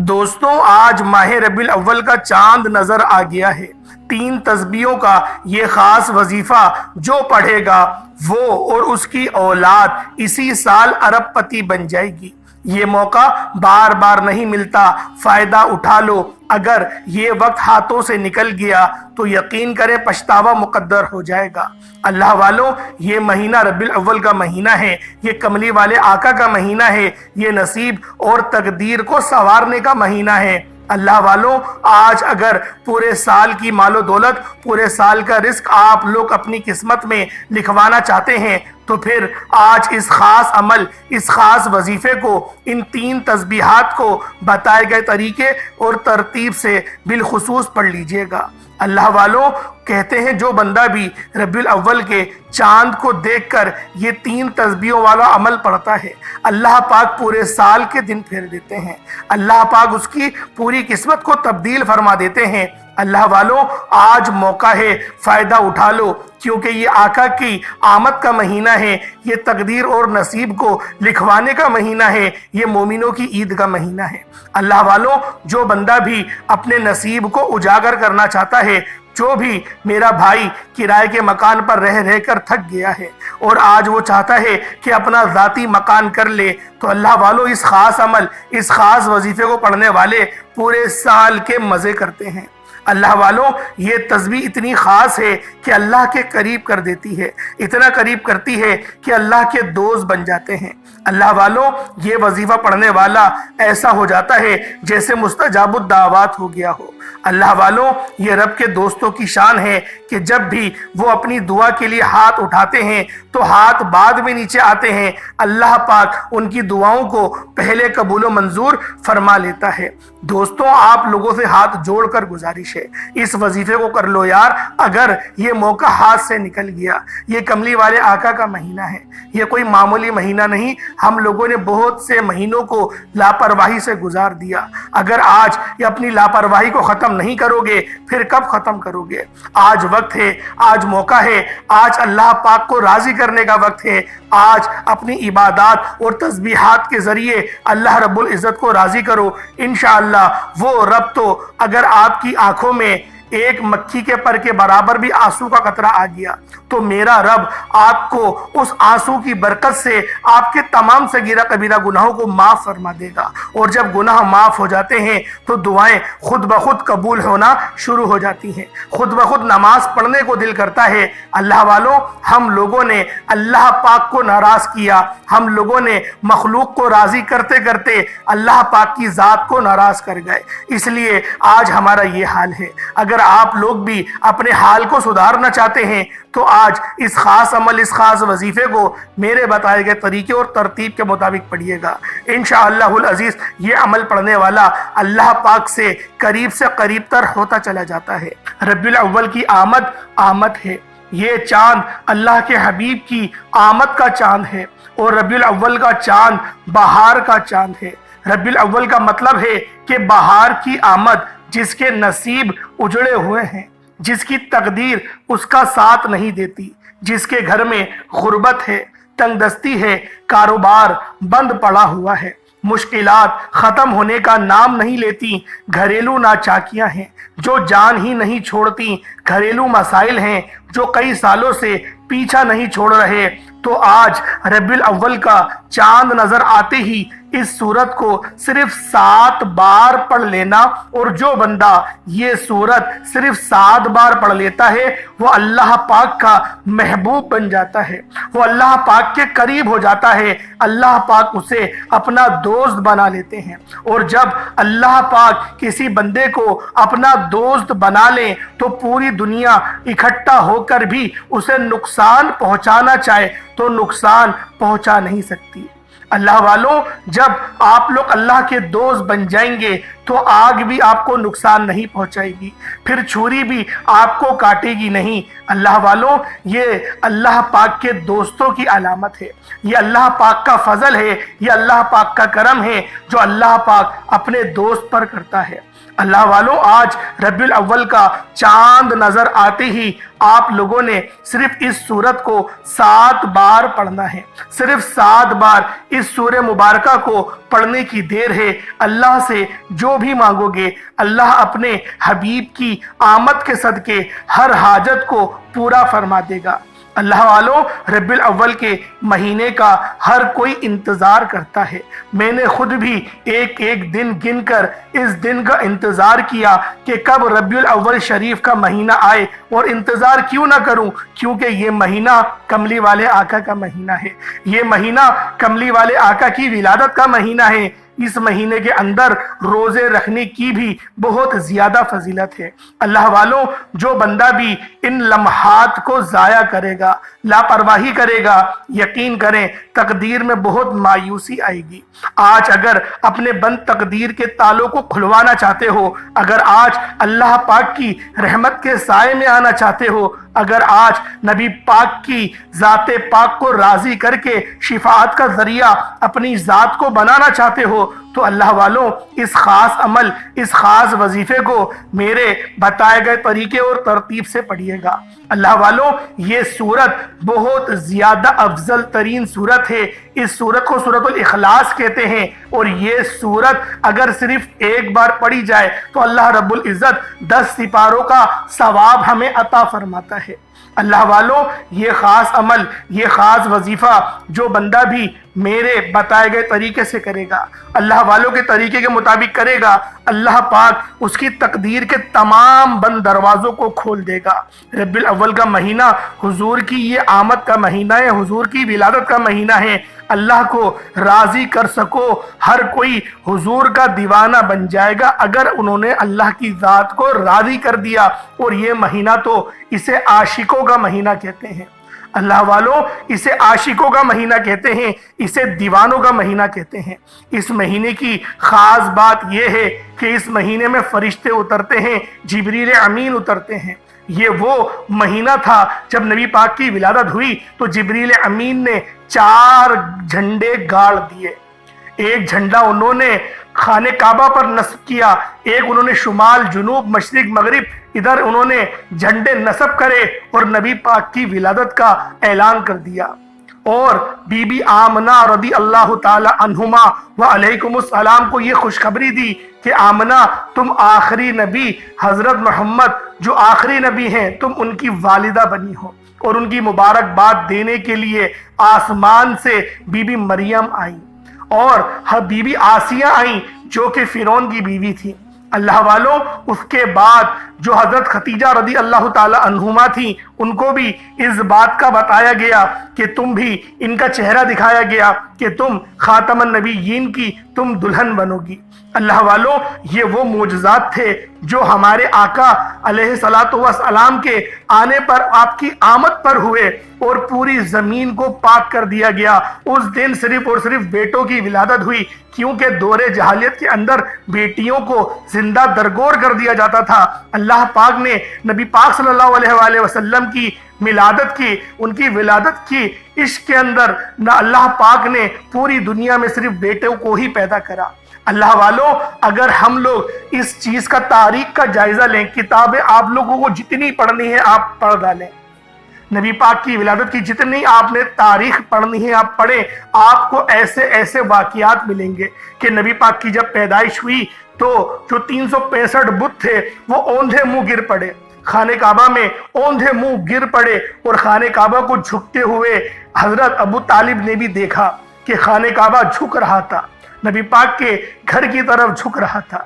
دوستوں آج ماہ ربیع الاول کا چاند نظر آ گیا ہے۔ 3 تسبیحوں کا یہ خاص وظیفہ جو پڑھے گا وہ اور اس کی اولاد اسی سال ارب پتی بن جائے گی۔ یہ موقع بار بار نہیں ملتا، فائدہ اٹھا لو۔ اگر یہ وقت ہاتھوں سے نکل گیا تو یقین کریں پچھتاوا مقدر ہو جائے گا۔ اللہ والوں، یہ مہینہ ربیع الاول کا مہینہ ہے، یہ کملی والے آقا کا مہینہ ہے، یہ نصیب اور تقدیر کو سنوارنے کا مہینہ ہے۔ اللہ والوں، آج اگر پورے سال کی مال و دولت، پورے سال کا رزق آپ لوگ اپنی قسمت میں لکھوانا چاہتے ہیں تو پھر آج اس خاص عمل، اس خاص وظیفے کو، ان 3 تسبیحات کو بتائے گئے طریقے اور ترتیب سے بالخصوص پڑھ لیجئے گا۔ اللہ والوں، کہتے ہیں جو بندہ بھی ربیع الاول کے چاند کو دیکھ کر یہ 3 تسبیحوں والا عمل پڑھتا ہے، اللہ پاک پورے سال کے دن پھیر دیتے ہیں، اللہ پاک اس کی پوری قسمت کو تبدیل فرما دیتے ہیں۔ اللہ والوں، آج موقع ہے، فائدہ اٹھا لو، کیونکہ یہ آقا کی آمد کا مہینہ ہے، یہ تقدیر اور نصیب کو لکھوانے کا مہینہ ہے، یہ مومنوں کی عید کا مہینہ ہے۔ اللہ والوں، جو بندہ بھی اپنے نصیب کو اجاگر کرنا چاہتا ہے، جو بھی میرا بھائی کرائے کے مکان پر رہ کر تھک گیا ہے اور آج وہ چاہتا ہے کہ اپنا ذاتی مکان کر لے، تو اللہ والوں، اس خاص عمل، اس خاص وظیفے کو پڑھنے والے پورے سال کے مزے کرتے ہیں۔ اللہ والوں، یہ تسبیح اتنی خاص ہے کہ اللہ کے قریب کر دیتی ہے، اتنا قریب کرتی ہے کہ اللہ کے دوست بن جاتے ہیں۔ اللہ والوں، یہ وظیفہ پڑھنے والا ایسا ہو جاتا ہے جیسے مستجاب الدعوات ہو گیا ہو۔ اللہ والوں، یہ رب کے دوستوں کی شان ہے کہ جب بھی وہ اپنی دعا کے لیے ہاتھ اٹھاتے ہیں تو ہاتھ بعد میں نیچے آتے ہیں، اللہ پاک ان کی دعاؤں کو پہلے قبول و منظور فرما لیتا ہے۔ دوستوں، آپ لوگوں سے ہاتھ جوڑ کر گزارش ہے، اس وظیفے کو کر لو یار۔ اگر یہ موقع ہاتھ سے نکل گیا، یہ کملی والے آقا کا مہینہ ہے، یہ کوئی معمولی مہینہ نہیں۔ ہم لوگوں نے بہت سے مہینوں کو لاپرواہی سے گزار دیا۔ اگر آج یہ اپنی لاپرواہی کو ختم نہیں کرو گے پھر کب ختم کرو گے؟ آج وقت ہے، آج موقع ہے، آج اللہ پاک کو راضی کرنے کا وقت ہے۔ آج اپنی عبادات اور تسبیحات کے ذریعے اللہ رب العزت کو راضی کرو۔ انشاءاللہ وہ رب تو اگر آپ کی آنکھوں میں ایک مکھی کے پر کے برابر بھی آنسو کا قطرہ آ گیا تو میرا رب آپ کو اس آنسو کی برکت سے آپ کے تمام صغیرہ کبیرہ گناہوں کو معاف فرما دے گا۔ اور جب گناہ معاف ہو جاتے ہیں تو دعائیں خود بخود قبول ہونا شروع ہو جاتی ہیں، خود بخود نماز پڑھنے کو دل کرتا ہے۔ اللہ والوں، ہم لوگوں نے اللہ پاک کو ناراض کیا، ہم لوگوں نے مخلوق کو راضی کرتے کرتے اللہ پاک کی ذات کو ناراض کر گئے، اس لیے آج ہمارا یہ حال ہے۔ اگر آپ لوگ بھی اپنے حال کو سدھارنا چاہتے ہیں تو آج اس خاص عمل، اس خاص وظیفے کو میرے بتائے گئے طریقے اور ترتیب کے مطابق پڑھیے گا۔ انشاءاللہ العزیز یہ عمل پڑھنے والا اللہ پاک سے قریب تر ہوتا چلا جاتا ہے۔ ربیع الاول کی آمد ہے، یہ چاند اللہ کے حبیب کی آمد کا چاند ہے، اور ربیع الاول کا چاند بہار کا چاند ہے۔ ربیع الاول کا مطلب ہے کہ بہار کی آمد، جس کے نصیب اجڑے ہوئے ہیں، جس کی تقدیر اس کا ساتھ نہیں دیتی، جس کے گھر میں غربت ہے، تنگ دستی ہے، کاروبار بند پڑا ہوا ہے، مشکلات ختم ہونے کا نام نہیں لیتی، گھریلو ناچاکیاں ہیں جو جان ہی نہیں چھوڑتی، گھریلو مسائل ہیں جو کئی سالوں سے پیچھا نہیں چھوڑ رہے، تو آج ربیع الاول کا چاند نظر آتے ہی اس سورت کو صرف 7 بار پڑھ لینا، اور جو بندہ یہ سورت صرف 7 بار پڑھ لیتا ہے وہ اللہ پاک کا محبوب بن جاتا ہے، وہ اللہ پاک کے قریب ہو جاتا ہے، اللہ پاک اسے اپنا دوست بنا لیتے ہیں۔ اور جب اللہ پاک کسی بندے کو اپنا دوست بنا لیں تو پوری دنیا اکٹھا ہو کر بھی اسے نقصان پہنچانا چاہے تو نقصان پہنچا نہیں سکتی۔ اللہ والوں، جب آپ لوگ اللہ کے دوست بن جائیں گے تو آگ بھی آپ کو نقصان نہیں پہنچائے گی، پھر چھری بھی آپ کو کاٹے گی نہیں۔ اللہ والوں، یہ اللہ پاک کے دوستوں کی علامت ہے، یہ اللہ پاک کا فضل ہے، یہ اللہ پاک کا کرم ہے جو اللہ پاک اپنے دوست پر کرتا ہے۔ اللہ والوں، آج ربیع الاول کا چاند نظر آتے ہی آپ لوگوں نے صرف اس سورت کو 7 بار پڑھنا ہے، صرف 7 بار اس سورہ مبارکہ کو پڑھنے کی دیر ہے۔ اللہ سے جو بھی مانگو گے اللہ اپنے حبیب کی آمد کے صدقے ہر حاجت کو پورا فرما دے گا۔ اللہ والوں، ربیع الاول کے مہینے کا ہر کوئی انتظار کرتا ہے۔ میں نے خود بھی ایک ایک دن گن کر اس دن کا انتظار کیا کہ کب ربیع الاول شریف کا مہینہ آئے، اور انتظار کیوں نہ کروں، کیونکہ یہ مہینہ کملی والے آقا کا مہینہ ہے، یہ مہینہ کملی والے آقا کی ولادت کا مہینہ ہے۔ اس مہینے کے اندر روزے رکھنے کی بھی بہت زیادہ فضیلت ہے۔ اللہ والوں، جو بندہ بھی ان لمحات کو ضائع کرے گا، لاپرواہی کرے گا، یقین کریں تقدیر میں بہت مایوسی آئے گی۔ آج اگر اپنے بند تقدیر کے تالوں کو کھلوانا چاہتے ہو، اگر آج اللہ پاک کی رحمت کے سائے میں آنا چاہتے ہو، اگر آج نبی پاک کی ذات پاک کو راضی کر کے شفاعت کا ذریعہ اپنی ذات کو بنانا چاہتے ہو، تو اللہ والوں اس خاص عمل، اس خاص وظیفے کو میرے بتائے گئے طریقے اور ترتیب سے پڑھیے گا۔ اللہ والوں، یہ سورت بہت زیادہ افضل ترین سورت ہے۔ اس سورت کو سورۃ الاخلاص کہتے ہیں، اور یہ سورت اگر صرف ایک بار پڑھی جائے تو اللہ رب العزت 10 سپاروں کا ثواب ہمیں عطا فرماتا ہے۔ اللہ والوں، یہ خاص عمل، یہ خاص وظیفہ جو بندہ بھی میرے بتائے گئے طریقے سے کرے گا، اللہ والوں کے طریقے کے مطابق کرے گا، اللہ پاک اس کی تقدیر کے تمام بند دروازوں کو کھول دے گا۔ ربیع الاول کا مہینہ حضور کی یہ آمد کا مہینہ ہے، حضور کی ولادت کا مہینہ ہے۔ اللہ کو راضی کر سکو، ہر کوئی حضور کا دیوانہ بن جائے گا اگر انہوں نے اللہ کی ذات کو راضی کر دیا، اور یہ مہینہ تو اسے عاشقوں کا مہینہ کہتے ہیں۔ اللہ والوں، اسے عاشقوں کا مہینہ کہتے ہیں، اسے دیوانوں کا مہینہ کہتے ہیں۔ اس مہینے کی خاص بات یہ ہے کہ اس مہینے میں فرشتے اترتے ہیں، جبریل امین اترتے ہیں۔ یہ وہ مہینہ تھا جب نبی پاک کی ولادت ہوئی تو جبریل امین نے 4 جھنڈے گاڑ دیے۔ ایک جھنڈا انہوں نے خانہ کعبہ پر نصب کیا، ایک انہوں نے شمال، جنوب، مشرق، مغرب ادھر انہوں نے جھنڈے نصب کرے اور نبی پاک کی ولادت کا اعلان کر دیا۔ اور بی بی آمنہ رضی اللہ تعالی عنہما و علیکم السلام کو یہ خوشخبری دی کہ آمنہ، تم آخری نبی حضرت محمد جو آخری نبی ہیں، تم ان کی والدہ بنی ہو۔ اور ان کی مبارکباد دینے کے لیے آسمان سے بی بی مریم آئیں، اور بی بی آسیہ آئیں جو کہ فرعون کی بیوی تھی۔ اللہ والوں، اس کے بعد جو حضرت خدیجہ رضی اللہ تعالی عنہما تھیں، ان کو بھی اس بات کا بتایا گیا کہ تم بھی، ان کا چہرہ دکھایا گیا کہ تم خاتم النبیین کی تم دلہن بنو گی۔ اللہ والوں، یہ وہ معجزات تھے جو ہمارے آقا علیہ الصلوۃ والسلام کے آنے پر، آپ کی آمد پر ہوئے، اور پوری زمین کو پاک کر دیا گیا۔ اس دن صرف اور صرف بیٹوں کی ولادت ہوئی، کیونکہ دور جاہلیت کے اندر بیٹیوں کو زندہ درگور کر دیا جاتا تھا۔ اللہ پاک نے نبی پاک صلی اللہ علیہ وآلہ وسلم کی ملادت کی، ان کی ولادت کی عشق کے اندر نہ اللہ پاک نے پوری دنیا میں صرف بیٹوں کو ہی پیدا کرا۔ اللہ والوں، اگر ہم لوگ اس چیز کا تاریخ کا جائزہ لیں، کتابیں آپ لوگوں کو جتنی پڑھنی ہے آپ پڑھ ڈالیں، نبی پاک کی ولادت کی جتنی آپ نے تاریخ پڑھنی ہے آپ پڑھیں، آپ کو ایسے ایسے واقعات ملیں گے کہ نبی پاک کی جب پیدائش ہوئی تو جو 365 بت تھے وہ اوندھے منہ گر پڑے، خانہ کعبہ میں اوندھے منہ گر پڑے، اور خانہ کعبہ کو جھکتے ہوئے حضرت ابو طالب نے بھی دیکھا کہ خانہ کعبہ جھک رہا تھا، نبی پاک کے گھر کی طرف جھک رہا تھا،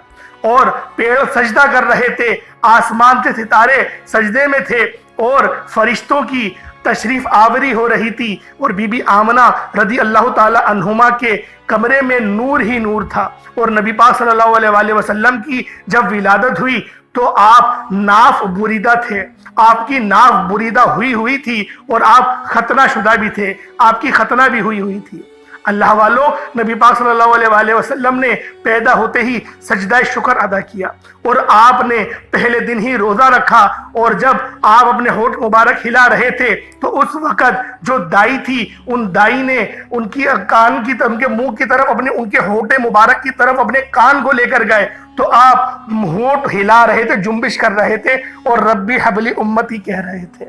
اور پیڑ سجدہ کر رہے تھے، آسمان سے ستارے سجدے میں تھے، اور فرشتوں کی تشریف آوری ہو رہی تھی، اور بی بی آمنہ رضی اللہ تعالی عنہما کے کمرے میں نور ہی نور تھا۔ اور نبی پاک صلی اللہ علیہ وآلہ وسلم کی جب ولادت ہوئی تو آپ ناف بریدہ تھے، آپ کی ناف بریدہ ہوئی تھی، اور آپ ختنہ شدہ بھی تھے، آپ کی ختنہ بھی ہوئی تھی۔ اللہ والوں، نبی پاک صلی اللہ علیہ وسلم نے پیدا ہوتے ہی سجدہ شکر ادا کیا اور آپ نے پہلے دن ہی روزہ رکھا، اور جب آپ اپنے ہونٹ مبارک ہلا رہے تھے تو اس وقت جو دائی تھی ان دائی نے ان کی کان کی ان کے منہ کی طرف ان کے ہونٹ مبارک کی طرف اپنے کان کو لے کر گئے تو آپ ہونٹ ہلا رہے تھے، جنبش کر رہے تھے اور ربی حبلی امتی کہہ رہے تھے۔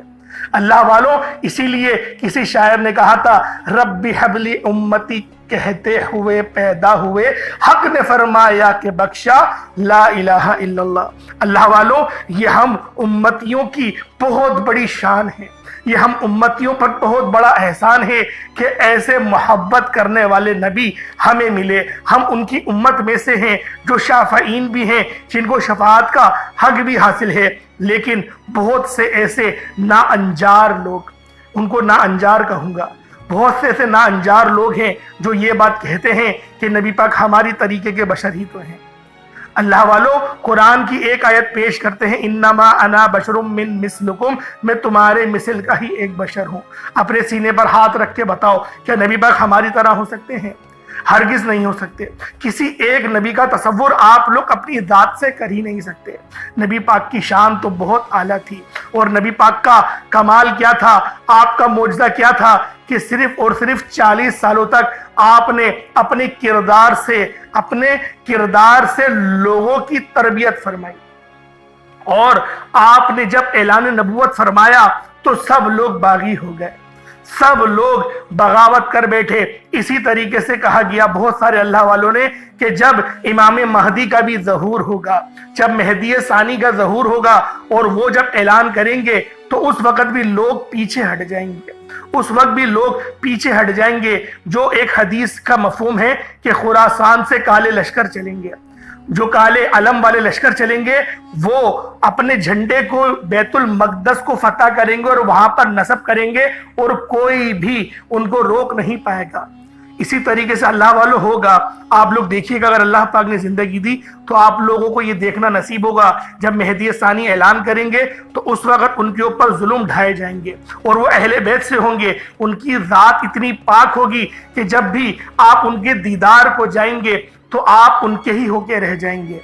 اللہ والوں، اسی لیے کسی شاعر نے کہا تھا ربی حبلی امتی کہتے ہوئے پیدا ہوئے، حق نے فرمایا کہ بخشا لا الہ الا اللہ۔ اللہ والوں، یہ ہم امتیوں کی بہت بڑی شان ہے، یہ ہم امتیوں پر بہت بڑا احسان ہے کہ ایسے محبت کرنے والے نبی ہمیں ملے۔ ہم ان کی امت میں سے ہیں جو شافعین بھی ہیں، جن کو شفاعت کا حق بھی حاصل ہے، لیکن بہت سے ایسے نا انجار لوگ، ان کو نا انجار کہوں گا، بہت سے ایسے نا انجار لوگ ہیں جو یہ بات کہتے ہیں کہ نبی پاک ہماری طریقے کے بشر ہی تو ہیں۔ اللہ والوں، قرآن کی ایک آیت پیش کرتے ہیں، انما انا بشر من مثلکم، میں تمہارے مثل کا ہی ایک بشر ہوں۔ اپنے سینے پر ہاتھ رکھ کے بتاؤ کیا نبی پاک ہماری طرح ہو سکتے ہیں؟ ہرگز نہیں ہو سکتے۔ کسی ایک نبی کا تصور آپ لوگ اپنی ذات سے کر ہی نہیں سکتے۔ نبی پاک کی شان تو بہت اعلیٰ تھی، اور نبی پاک کا کمال کیا تھا، آپ کا معجزہ کیا تھا کہ صرف اور صرف 40 سالوں تک آپ نے اپنے کردار سے لوگوں کی تربیت فرمائی، اور آپ نے جب اعلان نبوت فرمایا تو سب لوگ باغی ہو گئے، سب لوگ بغاوت کر بیٹھے۔ اسی طریقے سے کہا گیا بہت سارے اللہ والوں نے کہ جب امام مہدی کا بھی ظہور ہوگا، جب مہدی ثانی کا ظہور ہوگا اور وہ جب اعلان کریں گے تو اس وقت بھی لوگ پیچھے ہٹ جائیں گے، اس وقت بھی لوگ پیچھے ہٹ جائیں گے۔ جو ایک حدیث کا مفہوم ہے کہ خراسان سے کالے لشکر چلیں گے، جو کالے علم والے لشکر چلیں گے وہ اپنے جھنڈے کو بیت المقدس کو فتح کریں گے اور وہاں پر نصب کریں گے، اور کوئی بھی ان کو روک نہیں پائے گا۔ اسی طریقے سے اللہ والوں ہوگا، آپ لوگ دیکھیے گا اگر اللہ پاک نے زندگی دی تو آپ لوگوں کو یہ دیکھنا نصیب ہوگا جب مہدی ثانی اعلان کریں گے تو اس وقت ان کے اوپر ظلم ڈھائے جائیں گے، اور وہ اہل بیت سے ہوں گے، ان کی ذات اتنی پاک ہوگی کہ جب بھی آپ ان کے دیدار کو جائیں گے تو آپ ان کے ہی ہو کے رہ جائیں گے۔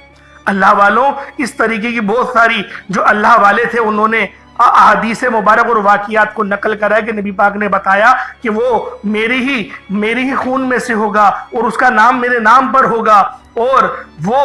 اللہ والوں، اس طریقے کی بہت ساری جو اللہ والے تھے انہوں نے احادیث مبارک اور واقعات کو نقل کرا ہے کہ نبی پاک نے بتایا کہ وہ میری ہی خون میں سے ہوگا اور اس کا نام میرے نام پر ہوگا، اور وہ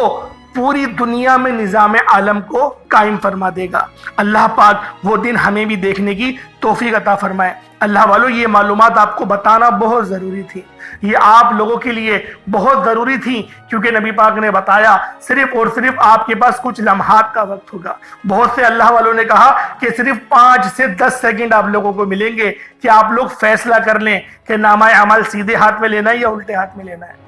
پوری دنیا میں نظام عالم کو قائم فرما دے گا۔ اللہ پاک وہ دن ہمیں بھی دیکھنے کی توفیق عطا فرمائے۔ اللہ والوں، یہ معلومات آپ کو بتانا بہت ضروری تھی، یہ آپ لوگوں کے لیے بہت ضروری تھی، کیونکہ نبی پاک نے بتایا صرف اور صرف آپ کے پاس کچھ لمحات کا وقت ہوگا۔ بہت سے اللہ والوں نے کہا کہ صرف 5 سے 10 سیکنڈ آپ لوگوں کو ملیں گے کہ آپ لوگ فیصلہ کر لیں کہ نامہ عمل سیدھے ہاتھ میں لینا ہے یا الٹے ہاتھ میں لینا ہے۔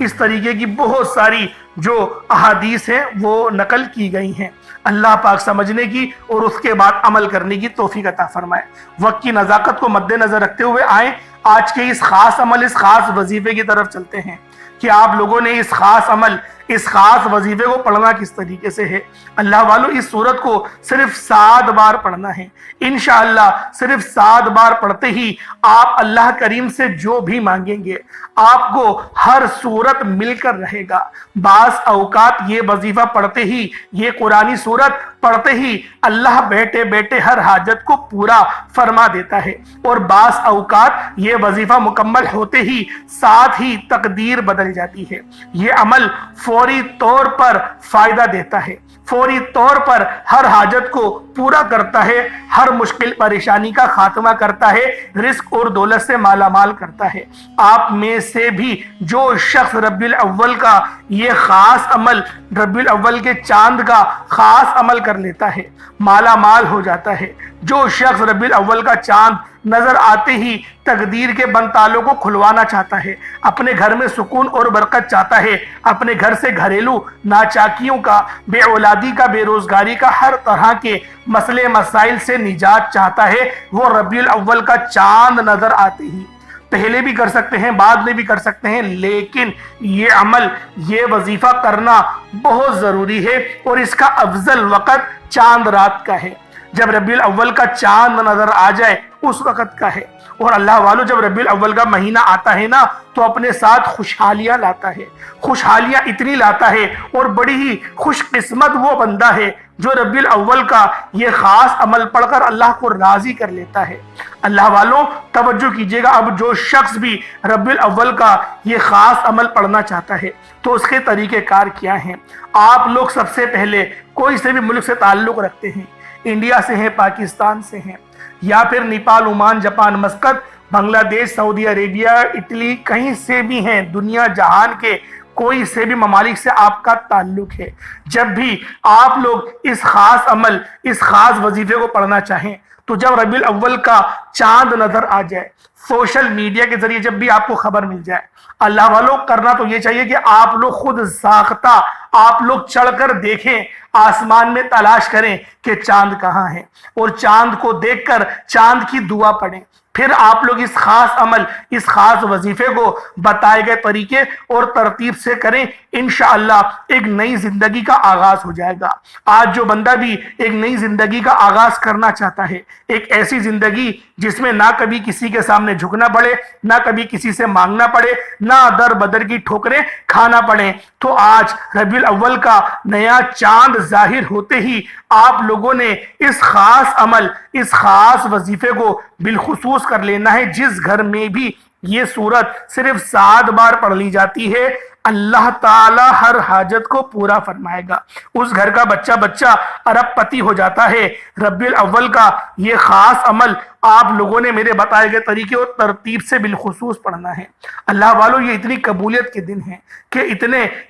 اس طریقے کی بہت ساری جو احادیث ہیں وہ نقل کی گئی ہیں۔ اللہ پاک سمجھنے کی اور اس کے بعد عمل کرنے کی توفیق عطا فرمائے۔ وقت کی نزاکت کو مد نظر رکھتے ہوئے آئیں آج کے اس خاص عمل، اس خاص وظیفے کی طرف چلتے ہیں کہ آپ لوگوں نے اس خاص عمل، اس خاص وظیفے کو پڑھنا کس طریقے سے ہے۔ اللہ والوں، اس سورت کو صرف 7 بار پڑھنا ہے انشاءاللہ۔ صرف 7 بار پڑھتے ہی آپ اللہ کریم سے جو بھی مانگیں گے آپ کو ہر صورت مل کر رہے گا۔ بعض اوقات یہ وظیفہ پڑھتے ہی، یہ قرآنی صورت پڑھتے ہی اللہ بیٹے بیٹے ہر حاجت کو پورا فرما دیتا ہے، اور بعض اوقات یہ وظیفہ مکمل ہوتے ہی ساتھ ہی تقدیر بدل جاتی ہے۔ یہ عمل فوری طور پر فائدہ دیتا ہے، فوری طور پر ہر حاجت کو پورا کرتا ہے، ہر مشکل پریشانی کا خاتمہ کرتا ہے، رزق اور دولت سے مالا مال کرتا ہے۔ آپ میں سے بھی جو شخص ربیع الاول کا یہ خاص عمل، ربیع الاول کے چاند کا خاص عمل کر لیتا ہے، مالا مال ہو جاتا ہے۔ جو شخص ربیع الاول کا چاند نظر آتے ہی تقدیر کے بند تالوں کو کھلوانا چاہتا ہے، اپنے گھر میں سکون اور برکت چاہتا ہے، اپنے گھر سے گھریلو ناچاکیوں کا، بے اولادی کا، بے روزگاری کا، ہر طرح کے مسئلے مسائل سے نجات چاہتا ہے، وہ ربیع الاول کا چاند نظر آتے ہی، پہلے بھی کر سکتے ہیں بعد میں بھی کر سکتے ہیں، لیکن یہ عمل، یہ وظیفہ کرنا بہت ضروری ہے، اور اس کا افضل وقت چاند رات کا ہے۔ جب ربیع الاول کا چاند نظر آ جائے اس وقت کا ہے۔ اور اللہ والو جب ربیع الاول کا مہینہ آتا ہے نا تو اپنے ساتھ خوشحالیاں لاتا ہے، خوشحالیاں اتنی لاتا ہے، اور بڑی ہی خوش قسمت وہ بندہ ہے جو ربیع الاول کا یہ خاص عمل پڑھ کر اللہ کو راضی کر لیتا ہے۔ اللہ والوں توجہ کیجئے گا، اب جو شخص بھی ربیع الاول کا یہ خاص عمل پڑھنا چاہتا ہے تو اس کے طریقہ کار کیا ہیں؟ آپ لوگ سب سے پہلے کوئی سے بھی ملک سے تعلق رکھتے ہیں، انڈیا سے ہیں، پاکستان سے ہیں، یا پھر نیپال، عمان، جاپان، مسقط، بنگلہ دیش، سعودی عربیہ، اٹلی، کہیں سے بھی ہیں، دنیا جہان کے کوئی سے بھی ممالک سے آپ کا تعلق ہے، جب بھی آپ لوگ اس خاص عمل، اس خاص وظیفے کو پڑھنا چاہیں تو جب ربیع الاول کا چاند نظر آ جائے، سوشل میڈیا کے ذریعے جب بھی آپ کو خبر مل جائے، اللہ والوں کرنا تو یہ چاہیے کہ آپ لوگ خود ساختہ آپ لوگ چڑھ کر دیکھیں، آسمان میں تلاش کریں کہ چاند کہاں ہے، اور چاند کو دیکھ کر چاند کی دعا پڑھیں، پھر آپ لوگ اس خاص عمل، اس خاص وظیفے کو بتائے گئے طریقے اور ترتیب سے کریں، انشاءاللہ ایک نئی زندگی کا آغاز ہو جائے گا۔ آج جو بندہ بھی ایک نئی زندگی کا آغاز کرنا چاہتا ہے، ایک ایسی زندگی جس میں نہ کبھی کسی کے سامنے جھکنا پڑے، نہ کبھی کسی سے مانگنا پڑے، نہ در بدر کی ٹھوکریں کھانا پڑے، تو آج ربیع الاول کا نیا چاند ظاہر ہوتے ہی آپ لوگوں نے اس خاص عمل، اس خاص وظیفے کو بالخصوص کر لینا ہے۔ جس گھر میں بھی یہ سورت صرف 7 بار پڑھ لی جاتی ہے، اللہ تعالی ہر حاجت کو پورا فرمائے گا، اس گھر کا بچہ ارب پتی ہو جاتا ہے۔ ربیع الاول کا یہ خاص عمل آپ لوگوں نے میرے بتائے گئے طریقے اور ترتیب سے بالخصوص پڑھنا ہے۔ اللہ والوں یہ اتنی قبولیت کے دن ہیں کہ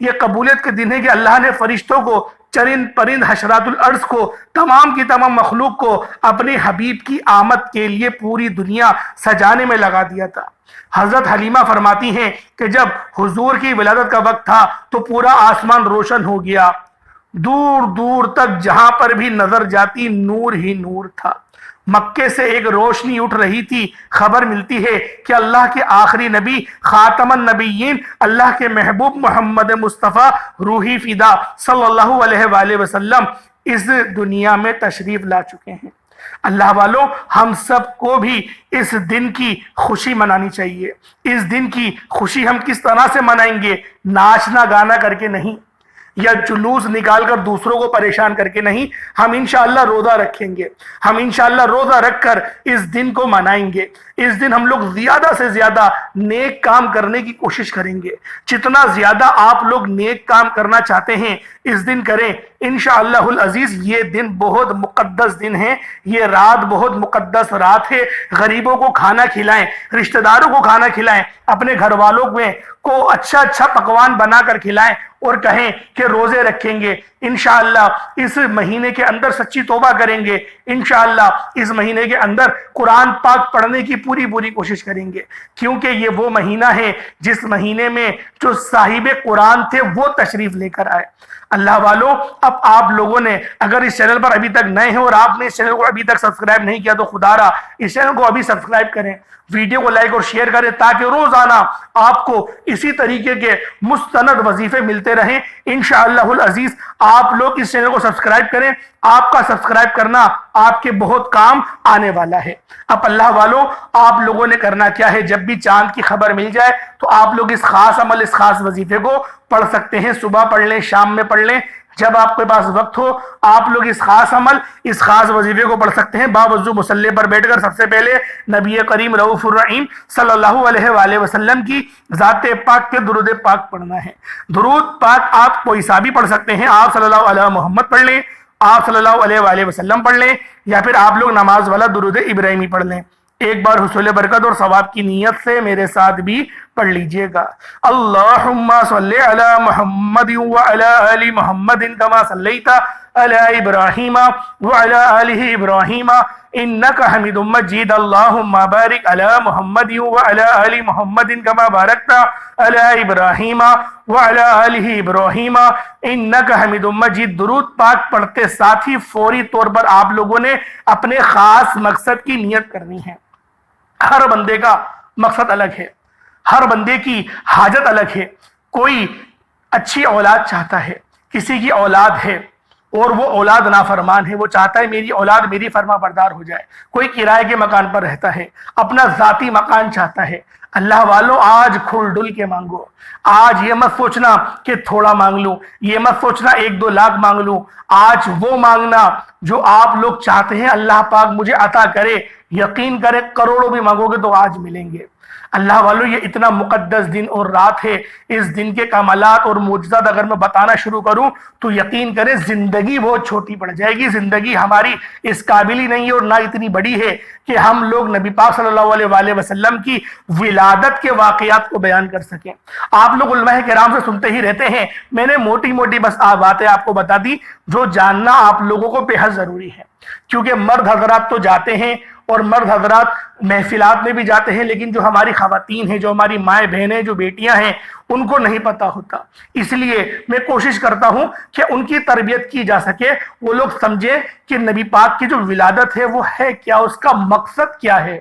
یہ قبولیت کے دن ہے کہ اللہ نے فرشتوں کو، چرند پرند، حشرات الارض کو، تمام کی تمام مخلوق کو اپنے حبیب کی آمد کے لیے پوری دنیا سجانے میں لگا دیا تھا۔ حضرت حلیمہ فرماتی ہیں کہ جب حضور کی ولادت کا وقت تھا تو پورا آسمان روشن ہو گیا، دور دور تک جہاں پر بھی نظر جاتی نور ہی نور تھا، مکے سے ایک روشنی اٹھ رہی تھی۔ خبر ملتی ہے کہ اللہ کے آخری نبی، خاتم النبیین، اللہ کے محبوب محمد مصطفیٰ روحی فدا صلی اللہ علیہ وآلہ وسلم اس دنیا میں تشریف لا چکے ہیں۔ اللہ والوں ہم سب کو بھی اس دن کی خوشی منانی چاہیے۔ اس دن کی خوشی ہم کس طرح سے منائیں گے؟ ناچنا گانا کر کے نہیں، یا جلوس نکال کر دوسروں کو پریشان کر کے نہیں، ہم انشاءاللہ روزہ رکھیں گے، ہم انشاءاللہ روزہ رکھ کر اس دن کو منائیں گے۔ اس دن ہم لوگ زیادہ سے زیادہ نیک کام کرنے کی کوشش کریں گے، جتنا زیادہ آپ لوگ نیک کام کرنا چاہتے ہیں اس دن کریں انشاءاللہ العزیز۔ یہ دن بہت مقدس دن ہے، یہ رات بہت مقدس رات ہے۔ غریبوں کو کھانا کھلائیں، رشتہ داروں کو کھانا کھلائیں، اپنے گھر والوں کو اچھا پکوان بنا کر کھلائیں، اور کہیں کہ روزے رکھیں گے۔ انشاءاللہ اس مہینے کے اندر سچی توبہ کریں گے، انشاءاللہ اس مہینے کے اندر قرآن پاک پڑھنے کی پوری کوشش کریں گے، کیونکہ یہ وہ مہینہ ہے جس مہینے میں جو صاحب قرآن تھے وہ تشریف لے کر آئے۔ اللہ والوں اب آپ لوگوں نے اگر اس چینل پر ابھی تک نئے ہیں اور آپ نے اس چینل کو ابھی تک سبسکرائب نہیں کیا تو خدا را اس چینل کو ابھی سبسکرائب کریں، ویڈیو کو لائک اور شیئر کریں، تاکہ روزانہ آپ کو اسی طریقے کے مستند وظیفے ملتے رہیں انشاءاللہ العزیز۔ آپ لوگ اس چینل کو سبسکرائب کریں، آپ کا سبسکرائب کرنا آپ کے بہت کام آنے والا ہے۔ اب اللہ والوں آپ لوگوں نے کرنا کیا ہے؟ جب بھی چاند کی خبر مل جائے تو آپ لوگ اس خاص عمل، اس خاص وظیفے کو پڑھ سکتے ہیں، صبح پڑھ لیں، شام میں پڑھ لیں، جب آپ کے پاس وقت ہو آپ لوگ اس خاص عمل، اس خاص وظیفے کو پڑھ سکتے ہیں۔ باوضو مصلی پر بیٹھ کر سب سے پہلے نبی کریم رؤوف الرحیم صلی اللہ علیہ وآلہ وسلم کی ذات پاک کے درود پاک پڑھنا ہے۔ درود پاک آپ کوئی سا بھی پڑھ سکتے ہیں، آپ صلی اللہ علیہ محمد پڑھ لیں، آپ صلی اللہ علیہ وآلہ وسلم پڑھ لیں، یا پھر آپ لوگ نماز والا درود ابراہیمی پڑھ لیں۔ ایک بار حصول برکت اور ثواب کی نیت سے میرے ساتھ بھی پڑھ لیجئے گا۔ اللہم صلی علی محمد وعلی آل محمد کما صلیت علی ابراہیم وعلی آل ابراہیم انک حمید مجید۔ اللہم بارک علی محمد وعلی آل محمد کما بارکت علی ابراہیم وعلی آل ابراہیم انک حمید مجید۔ درود پاک پڑھتے ساتھ ہی فوری طور پر آپ لوگوں نے اپنے خاص مقصد کی نیت کرنی ہے۔ ہر بندے کا مقصد الگ ہے، ہر بندے کی حاجت الگ ہے۔ کوئی اچھی اولاد چاہتا ہے، کسی کی اولاد ہے اور وہ اولاد نافرمان ہے، وہ چاہتا ہے میری اولاد میری فرما بردار ہو جائے، کوئی کرائے کے مکان پر رہتا ہے، اپنا ذاتی مکان چاہتا ہے۔ اللہ والوں آج کھل ڈل کے مانگو، آج یہ مت سوچنا کہ تھوڑا مانگ لوں، یہ مت سوچنا 1-2 لاکھ مانگ لوں، آج وہ مانگنا جو آپ لوگ چاہتے ہیں اللہ پاک مجھے عطا کرے، یقین کرے کروڑوں بھی مانگو گے تو آج ملیں گے۔ اللہ والوں یہ اتنا مقدس دن اور رات ہے، اس دن کے کمالات اور معجزات اگر میں بتانا شروع کروں تو یقین کریں زندگی بہت چھوٹی پڑ جائے گی، زندگی ہماری اس قابل ہی نہیں ہے اور نہ اتنی بڑی ہے کہ ہم لوگ نبی پاک صلی اللہ علیہ وآلہ وسلم کی ولادت کے واقعات کو بیان کر سکیں۔ آپ لوگ علماء کرام سے سنتے ہی رہتے ہیں، میں نے موٹی موٹی بس باتیں آپ کو بتا دی جو جاننا آپ لوگوں کو بے حد ضروری ہے، کیونکہ مرد حضرات تو جاتے ہیں اور مرد حضرات محفلات میں بھی جاتے ہیں، لیکن جو ہماری خواتین ہیں، جو ہماری مائیں بہنیں، جو بیٹیاں ہیں، ان کو نہیں پتا ہوتا۔ اس لیے میں کوشش کرتا ہوں کہ ان کی تربیت کی جا سکے، وہ لوگ سمجھیں کہ نبی پاک کی جو ولادت ہے وہ ہے کیا، اس کا مقصد کیا ہے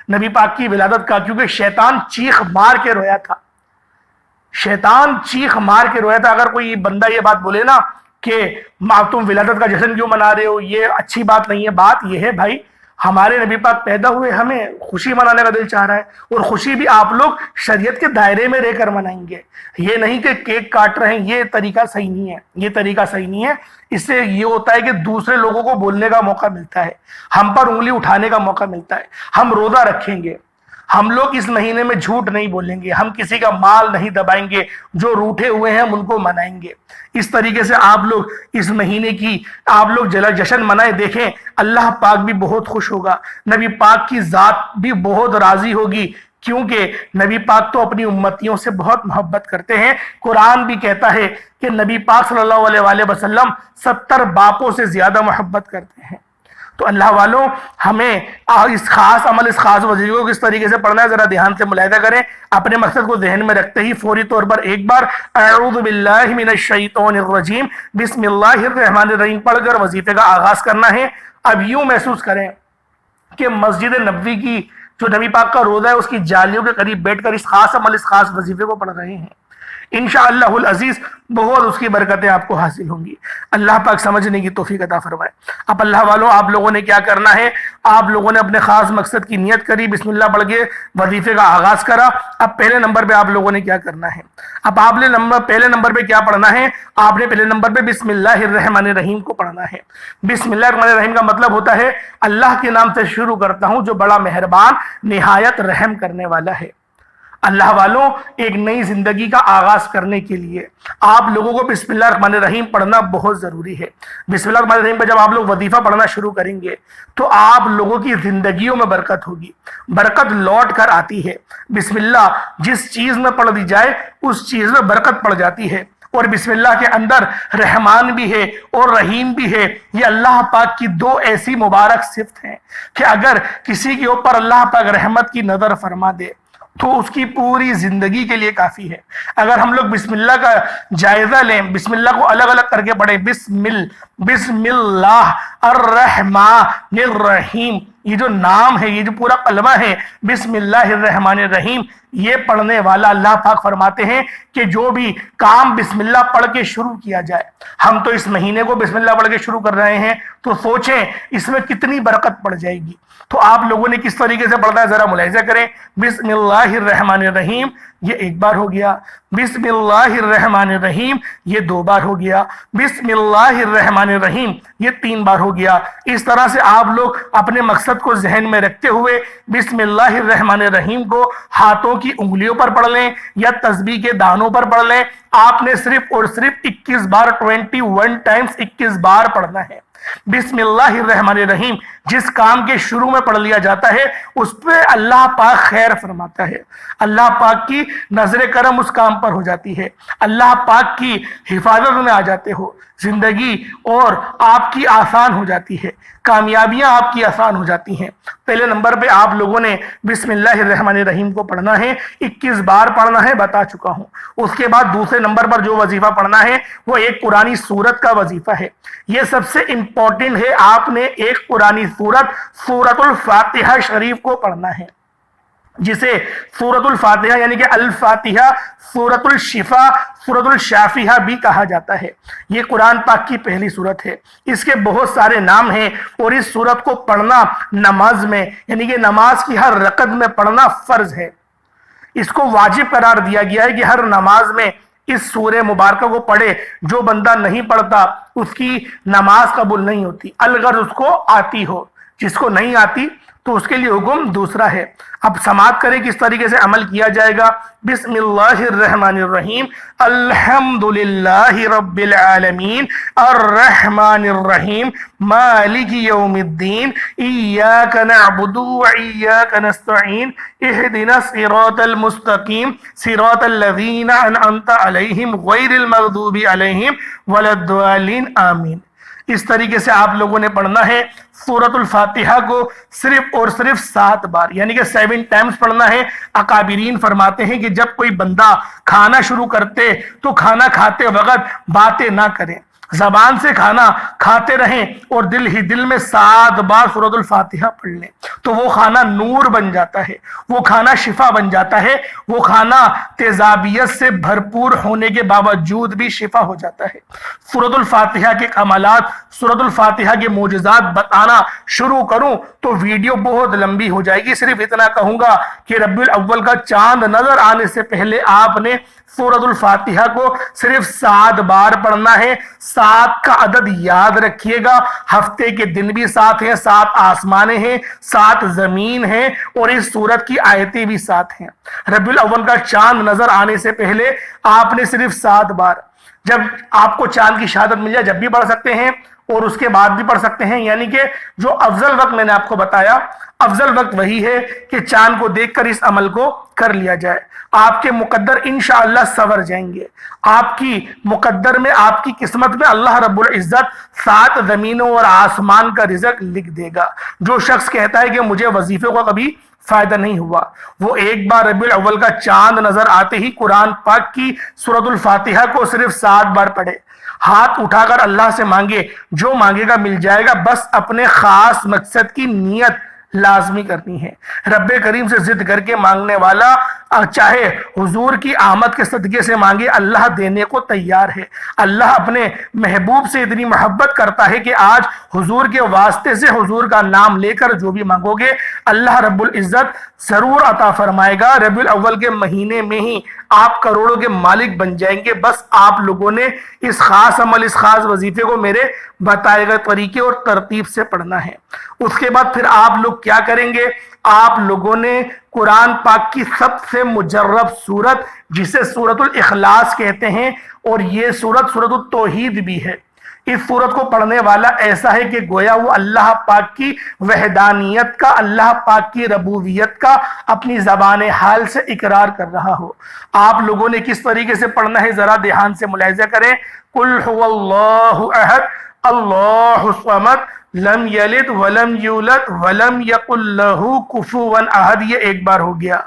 نبی پاک کی ولادت کا، کیونکہ شیطان چیخ مار کے رویا تھا، شیطان چیخ مار کے رویا تھا۔ اگر کوئی بندہ یہ بات بولے نا کہ تم ولادت کا جشن کیوں منا رہے ہو، یہ اچھی بات نہیں ہے، بات یہ ہے بھائی ہمارے نبی پاک پیدا ہوئے، ہمیں خوشی منانے کا دل چاہ رہا ہے، اور خوشی بھی آپ لوگ شریعت کے دائرے میں رہ کر منائیں گے، یہ نہیں کہ کیک کاٹ رہے ہیں، یہ طریقہ صحیح نہیں ہے، یہ طریقہ صحیح نہیں ہے۔ اس سے یہ ہوتا ہے کہ دوسرے لوگوں کو بولنے کا موقع ملتا ہے، ہم پر انگلی اٹھانے کا موقع ملتا ہے۔ ہم روزہ رکھیں گے، ہم لوگ اس مہینے میں جھوٹ نہیں بولیں گے، ہم کسی کا مال نہیں دبائیں گے، جو روٹھے ہوئے ہیں ہم ان کو منائیں گے۔ اس طریقے سے آپ لوگ اس مہینے کی آپ لوگ جشن منائیں، دیکھیں اللہ پاک بھی بہت خوش ہوگا، نبی پاک کی ذات بھی بہت راضی ہوگی، کیونکہ نبی پاک تو اپنی امتیوں سے بہت محبت کرتے ہیں۔ قرآن بھی کہتا ہے کہ نبی پاک صلی اللہ علیہ وآلہ وسلم 70 باپوں سے زیادہ محبت کرتے ہیں۔ تو اللہ والوں ہمیں اس خاص عمل، اس خاص وظیفے کو کس طریقے سے پڑھنا ہے ذرا دھیان سے ملاحظہ کریں، اپنے مقصد کو ذہن میں رکھتے ہی فوری طور پر ایک بار اعوذ باللہ من الشیطان الرجیم بسم اللہ الرحمن الرحیم پڑھ کر وظیفے کا آغاز کرنا ہے۔ اب یوں محسوس کریں کہ مسجد نبوی کی جو نبی پاک کا روضہ ہے اس کی جالیوں کے قریب بیٹھ کر اس خاص عمل، اس خاص وظیفے کو پڑھ رہے ہیں، انشاءاللہ العزیز بہت اس کی برکتیں آپ کو حاصل ہوں گی۔ اللہ پاک سمجھنے کی توفیق عطا فرمائے۔ اب اللہ والوں آپ لوگوں نے کیا کرنا ہے، آپ لوگوں نے اپنے خاص مقصد کی نیت کری، بسم اللہ پڑھ کے وظیفے کا آغاز کرا۔ اب پہلے نمبر پہ آپ لوگوں نے کیا کرنا ہے، اب آپ نے پہلے نمبر پہ کیا پڑھنا ہے، آپ نے پہلے نمبر پہ بسم اللہ الرحمن الرحیم کو پڑھنا ہے۔ بسم اللہ الرحمن الرحیم کا مطلب ہوتا ہے اللہ کے نام سے شروع کرتا ہوں جو بڑا مہربان نہایت رحم کرنے والا ہے۔ اللہ والوں ایک نئی زندگی کا آغاز کرنے کے لیے آپ لوگوں کو بسم اللہ الرحمن الرحیم پڑھنا بہت ضروری ہے۔ بسم اللہ الرحمن الرحیم پہ جب آپ لوگ وظیفہ پڑھنا شروع کریں گے تو آپ لوگوں کی زندگیوں میں برکت ہوگی، برکت لوٹ کر آتی ہے۔ بسم اللہ جس چیز میں پڑھ دی جائے اس چیز میں برکت پڑ جاتی ہے، اور بسم اللہ کے اندر رحمان بھی ہے اور رحیم بھی ہے۔ یہ اللہ پاک کی 2 ایسی مبارک صفت ہیں کہ اگر کسی کے اوپر اللہ پاک رحمت کی نظر فرما دے تو اس کی پوری زندگی کے لیے کافی ہے۔ اگر ہم لوگ بسم اللہ کا جائزہ لیں، بسم اللہ کو الگ الگ کر کے پڑھیں، بسم اللہ الرحمن الرحیم، یہ جو نام ہے، یہ جو پورا کلمہ ہے بسم اللہ الرحمن الرحیم، یہ پڑھنے والا اللہ پاک فرماتے ہیں کہ جو بھی کام بسم اللہ پڑھ کے شروع کیا جائے، ہم تو اس مہینے کو بسم اللہ پڑھ کے شروع کر رہے ہیں تو سوچیں اس میں کتنی برکت پڑ جائے گی۔ تو آپ لوگوں نے کس طریقے سے پڑھنا ہے ذرا ملاحظہ کریں۔ بسم اللہ الرحمن الرحیم یہ 1 بار ہو گیا، بسم اللہ الرحمن الرحیم یہ 2 بار ہو گیا، بسم اللہ الرحمن الرحیم یہ 3 بار ہو گیا۔ اس طرح سے آپ لوگ اپنے مقصد کو ذہن میں رکھتے ہوئے بسم اللہ الرحمن الرحیم کو ہاتھوں کی انگلیوں پر پڑھ لیں یا تسبیح کے دانوں پر پڑھ لیں۔ آپ نے صرف اور صرف 21 بار 21 ٹائمز 21 بار پڑھنا ہے۔ بسم اللہ الرحمن الرحیم جس کام کے شروع میں پڑھ لیا جاتا ہے اس پہ اللہ پاک خیر فرماتا ہے، اللہ پاک کی نظر کرم اس کام پر ہو جاتی ہے، اللہ پاک کی حفاظت میں آ جاتے ہو، زندگی اور آپ کی آسان ہو جاتی ہے، کامیابیاں آپ کی آسان ہو جاتی ہیں۔ پہلے نمبر پہ آپ لوگوں نے بسم اللہ الرحمن الرحیم کو پڑھنا ہے، 21 بار پڑھنا ہے، بتا چکا ہوں۔ اس کے بعد دوسرے نمبر پر جو وظیفہ پڑھنا ہے وہ ایک قرآنی سورت کا وظیفہ ہے۔ یہ سب سے امپورٹنٹ ہے، آپ نے ایک قرآنی سورت سورۃ الفاتحہ شریف کو پڑھنا ہے۔ جسے سورۃ الفاتحہ یعنی کہ الفاتحہ، سورۃ الشفا، سورۃ الشافیہ بھی کہا جاتا ہے۔ یہ قرآن پاک کی پہلی سورت ہے۔ اس کے بہت سارے نام ہیں اور اس سورت کو پڑھنا نماز میں یعنی کہ نماز کی ہر رکعت میں پڑھنا فرض ہے۔ اس کو واجب قرار دیا گیا ہے کہ ہر نماز میں اس سورہ مبارکہ کو پڑھے۔ جو بندہ نہیں پڑھتا اس کی نماز قبول نہیں ہوتی، الغرض اس کو آتی ہو۔ جس کو نہیں آتی تو اس کے لیے حکم دوسرا ہے۔ اب سماعت کریں کس طریقے سے عمل کیا جائے گا۔ بسم اللہ الرحمن الرحیم، الحمدللہ رب العالمین، الرحمن الرحیم، مالک یوم الدین، ایاک نعبد و ایاک نستعین، اہدنا الصراط المستقیم، صراط الذین انعمت علیہم غیر المغضوب علیہم ولا الضالین، آمین۔ اس طریقے سے آپ لوگوں نے پڑھنا ہے۔ سورۃ الفاتحہ کو صرف اور صرف 7 بار یعنی کہ 7 ٹائمز پڑھنا ہے۔ اکابرین فرماتے ہیں کہ جب کوئی بندہ کھانا شروع کرتے تو کھانا کھاتے وقت باتیں نہ کریں، زبان سے کھانا کھاتے رہیں اور دل ہی دل میں 7 بار سورۃ الفاتحہ پڑھ لیں تو وہ کھانا نور بن جاتا ہے، وہ کھانا شفا بن جاتا ہے، وہ کھانا تیزابیت سے بھرپور ہونے کے باوجود بھی شفا ہو جاتا ہے۔ سورۃ الفاتحہ کے کمالات، سورۃ الفاتحہ کے معجزات بتانا شروع کروں تو ویڈیو بہت لمبی ہو جائے گی۔ صرف اتنا کہوں گا کہ ربیع الاول کا چاند نظر آنے سے پہلے آپ نے سورۃ الفاتحہ کو صرف 7 بار پڑھنا ہے۔ 7 کا عدد یاد رکھیے گا۔ ہفتے کے دن بھی 7 ہیں، 7 آسمانیں ہیں، 7 زمین ہیں اور اس سورت کی آیتیں بھی 7 ہیں۔ ربیع الاول کا چاند نظر آنے سے پہلے آپ نے صرف 7 بار، جب آپ کو چاند کی شہادت مل جائے جب بھی پڑھ سکتے ہیں اور اس کے بعد بھی پڑھ سکتے ہیں، یعنی کہ جو افضل وقت میں نے آپ کو بتایا، افضل وقت وہی ہے کہ چاند کو دیکھ کر اس عمل کو کر لیا جائے۔ آپ کے مقدر انشاءاللہ سنور جائیں گے۔ آپ کی مقدر میں، آپ کی قسمت میں اللہ رب العزت 7 زمینوں اور آسمان کا رزق لکھ دے گا۔ جو شخص کہتا ہے کہ مجھے وظیفے کو کبھی فائدہ نہیں ہوا، وہ ایک بار ربیع الاول کا چاند نظر آتے ہی قرآن پاک کی سورۃ الفاتحہ کو صرف 7 بار پڑھے، ہاتھ اٹھا کر اللہ سے مانگے، جو مانگے گا مل جائے گا۔ بس اپنے خاص مقصد کی نیت لازمی کرنی ہے۔ رب کریم سے ضد کر کے مانگنے والا چاہے حضور کی آمد کے صدقے سے مانگے، اللہ دینے کو تیار ہے۔ اللہ اپنے محبوب سے اتنی محبت کرتا ہے کہ آج حضور کے واسطے سے حضور کا نام لے کر جو بھی مانگو گے اللہ رب العزت ضرور عطا فرمائے گا۔ ربیع الاول کے مہینے میں ہی آپ کروڑوں کے مالک بن جائیں گے۔ بس آپ لوگوں نے اس خاص عمل، اس خاص وظیفے کو میرے بتائے گئے طریقے اور ترتیب سے پڑھنا ہے۔ اس کے بعد پھر آپ لوگ کیا کریں گے؟ آپ لوگوں نے قرآن پاک کی سب سے مجرب سورت جسے سورۃ الاخلاص کہتے ہیں، اور یہ سورت سورۃ التوحید بھی ہے، اس سورت کو پڑھنے والا ایسا ہے کہ گویا وہ اللہ پاک کی وحدانیت کا، اللہ پاک کی ربوبیت کا اپنی زبان حال سے اقرار کر رہا ہو۔ آپ لوگوں نے کس طریقے سے پڑھنا ہے ذرا دھیان سے ملاحظہ کریں۔ قل هو اللہ احد اللہ الصمد لم یلد ولم یولد ولم یکن لہ کفوا احد، یہ ایک بار ہو گیا۔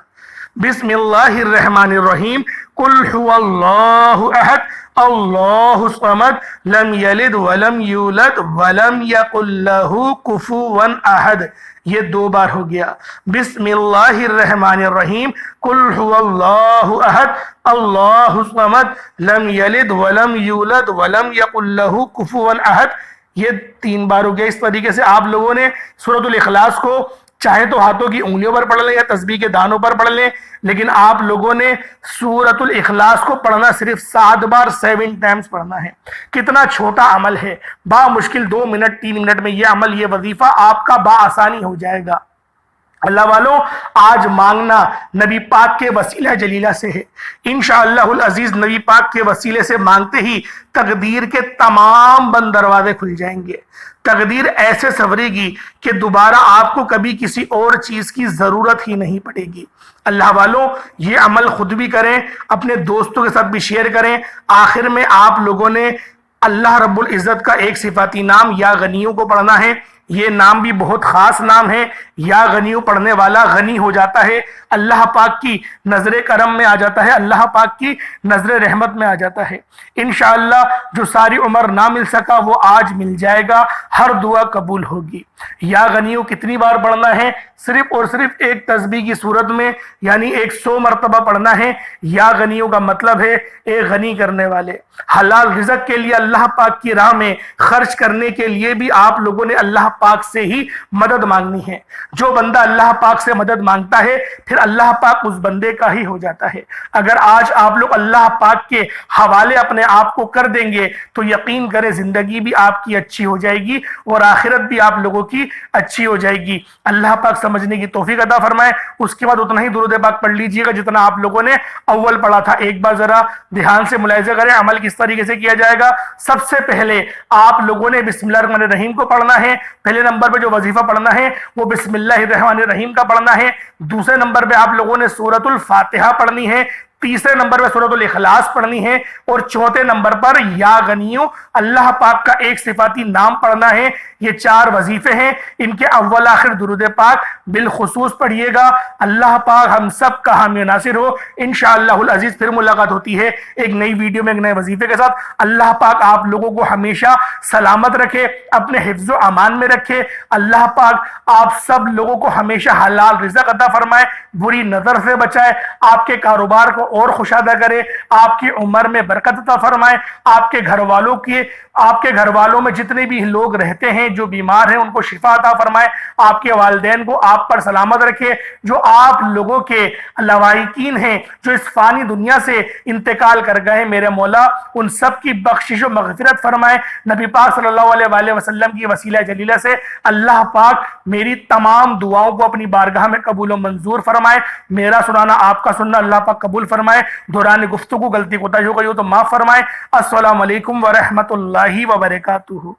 بسم اللہ الرحمن الرحیم، قل هو اللہ احد اللہ الصمد لم یلد ولم یولد ولم یکن لہ کفوا احد، یہ 2 بار ہو گیا۔ بسم اللہ الرحمن الرحیم، قل هو اللہ احد اللہ الصمد لم یلد ولم یولد ولم یکن لہ کفوا احد، یہ 3 بار ہو گیا۔ اس طریقے سے آپ لوگوں نے سورۃ الاخلاص کو چاہے تو ہاتھوں کی انگلیوں پر پڑھ لیں یا تسبیح کے دانوں پر پڑھ لیں، لیکن آپ لوگوں نے سورۃ الاخلاص کو پڑھنا صرف 7 بار 7 ٹائمز پڑھنا ہے۔ کتنا چھوٹا عمل ہے، با مشکل 2 منٹ 3 منٹ میں یہ عمل، یہ وظیفہ آپ کا بآسانی ہو جائے گا۔ اللہ والوں، آج مانگنا نبی پاک کے وسیلہ جلیلہ سے ہے۔ انشاءاللہ العزیز نبی پاک کے وسیلے سے مانگتے ہی تقدیر کے تمام بند دروازے کھل جائیں گے۔ تقدیر ایسے سنورے گی کہ دوبارہ آپ کو کبھی کسی اور چیز کی ضرورت ہی نہیں پڑے گی۔ اللہ والوں، یہ عمل خود بھی کریں، اپنے دوستوں کے ساتھ بھی شیئر کریں۔ آخر میں آپ لوگوں نے اللہ رب العزت کا ایک صفاتی نام یا غنیوں کو پڑھنا ہے، یہ نام بھی بہت خاص نام ہے۔ یا غنیو پڑھنے والا غنی ہو جاتا ہے، اللہ پاک کی نظر کرم میں آ جاتا ہے، اللہ پاک کی نظر رحمت میں آ جاتا ہے۔ انشاءاللہ جو ساری عمر نہ مل سکا وہ آج مل جائے گا، ہر دعا قبول ہوگی۔ یا غنیو کتنی بار پڑھنا ہے؟ صرف اور صرف ایک تسبیح کی صورت میں، یعنی 100 مرتبہ پڑھنا ہے۔ یا غنیو کا مطلب ہے ایک غنی کرنے والے۔ حلال رزق کے لیے اللہ پاک کی راہ میں خرچ کرنے کے لیے بھی آپ لوگوں نے اللہ پاک سے ہی مدد مانگنی ہے۔ جو بندہ اللہ پاک سے مدد مانگتا ہے پھر اللہ پاک اس بندے کا ہی ہو جاتا ہے۔ اگر آج آپ لوگ اللہ پاک کے حوالے اپنے آپ کو کر دیں گے تو یقین کریں زندگی بھی آپ کی اچھی ہو جائے گی اور آخرت بھی آپ لوگوں کی اچھی ہو جائے گی۔ اللہ پاک سمجھنے کی توفیق عطا فرمائے۔ اس کے بعد اتنا ہی درود پاک پڑھ لیجئے گا جتنا آپ لوگوں نے اول پڑھا تھا۔ ایک بار ذرا دھیان سے ملاحظہ کریں عمل کس طریقے سے کیا جائے گا۔ سب سے پہلے آپ لوگوں نے بسم اللہ الرحمن الرحیم کو پڑھنا ہے۔ پہلے نمبر پہ جو وظیفہ پڑھنا ہے وہ بسم اللہ الرحمن الرحیم کا پڑھنا ہے۔ دوسرے نمبر پہ آپ لوگوں نے سورۃ الفاتحہ پڑھنی ہے۔ تیسرے نمبر پہ سورۃ الاخلاص پڑھنی ہے، اور چوتھے نمبر پر یا غنیو اللہ پاک کا ایک صفاتی نام پڑھنا ہے۔ یہ 4 وظیفے ہیں، ان کے اول آخر درود پاک بالخصوص پڑھیے گا۔ اللہ پاک ہم سب کا حامی ناصر ہو۔ انشاءاللہ العزیز پھر ملاقات ہوتی ہے ایک نئی ویڈیو میں ایک نئے وظیفے کے ساتھ۔ اللہ پاک آپ لوگوں کو ہمیشہ سلامت رکھے، اپنے حفظ و امان میں رکھے۔ اللہ پاک آپ سب لوگوں کو ہمیشہ حلال رزق عطا فرمائے، بری نظر سے بچائے، آپ کے کاروبار کو اور خوشادہ کرے، آپ کی عمر میں برکت عطا فرمائے، آپ کے گھر والوں میں جتنے بھی لوگ رہتے ہیں جو بیمار ہیں ان کو شفا عطا فرمائے، آپ کے والدین کو آپ پر سلامت رکھے، جو آپ لوگوں کے لواحقین ہیں جو اس فانی دنیا سے انتقال کر گئے میرے مولا ان سب کی بخشش و مغفرت فرمائے۔ نبی پاک صلی اللہ علیہ وآلہ وسلم کی وسیلہ جلیلہ سے اللہ پاک میری تمام دعاؤں کو اپنی بارگاہ میں قبول و منظور فرمائے۔ میرا سنانا آپ کا سننا اللہ پاک قبول فرمائے۔ دوران گفتگو غلطی کوتاہی ہو گئی ہو تو معاف فرمائے۔ السلام علیکم ورحمۃ اللہ وبرکاتہ۔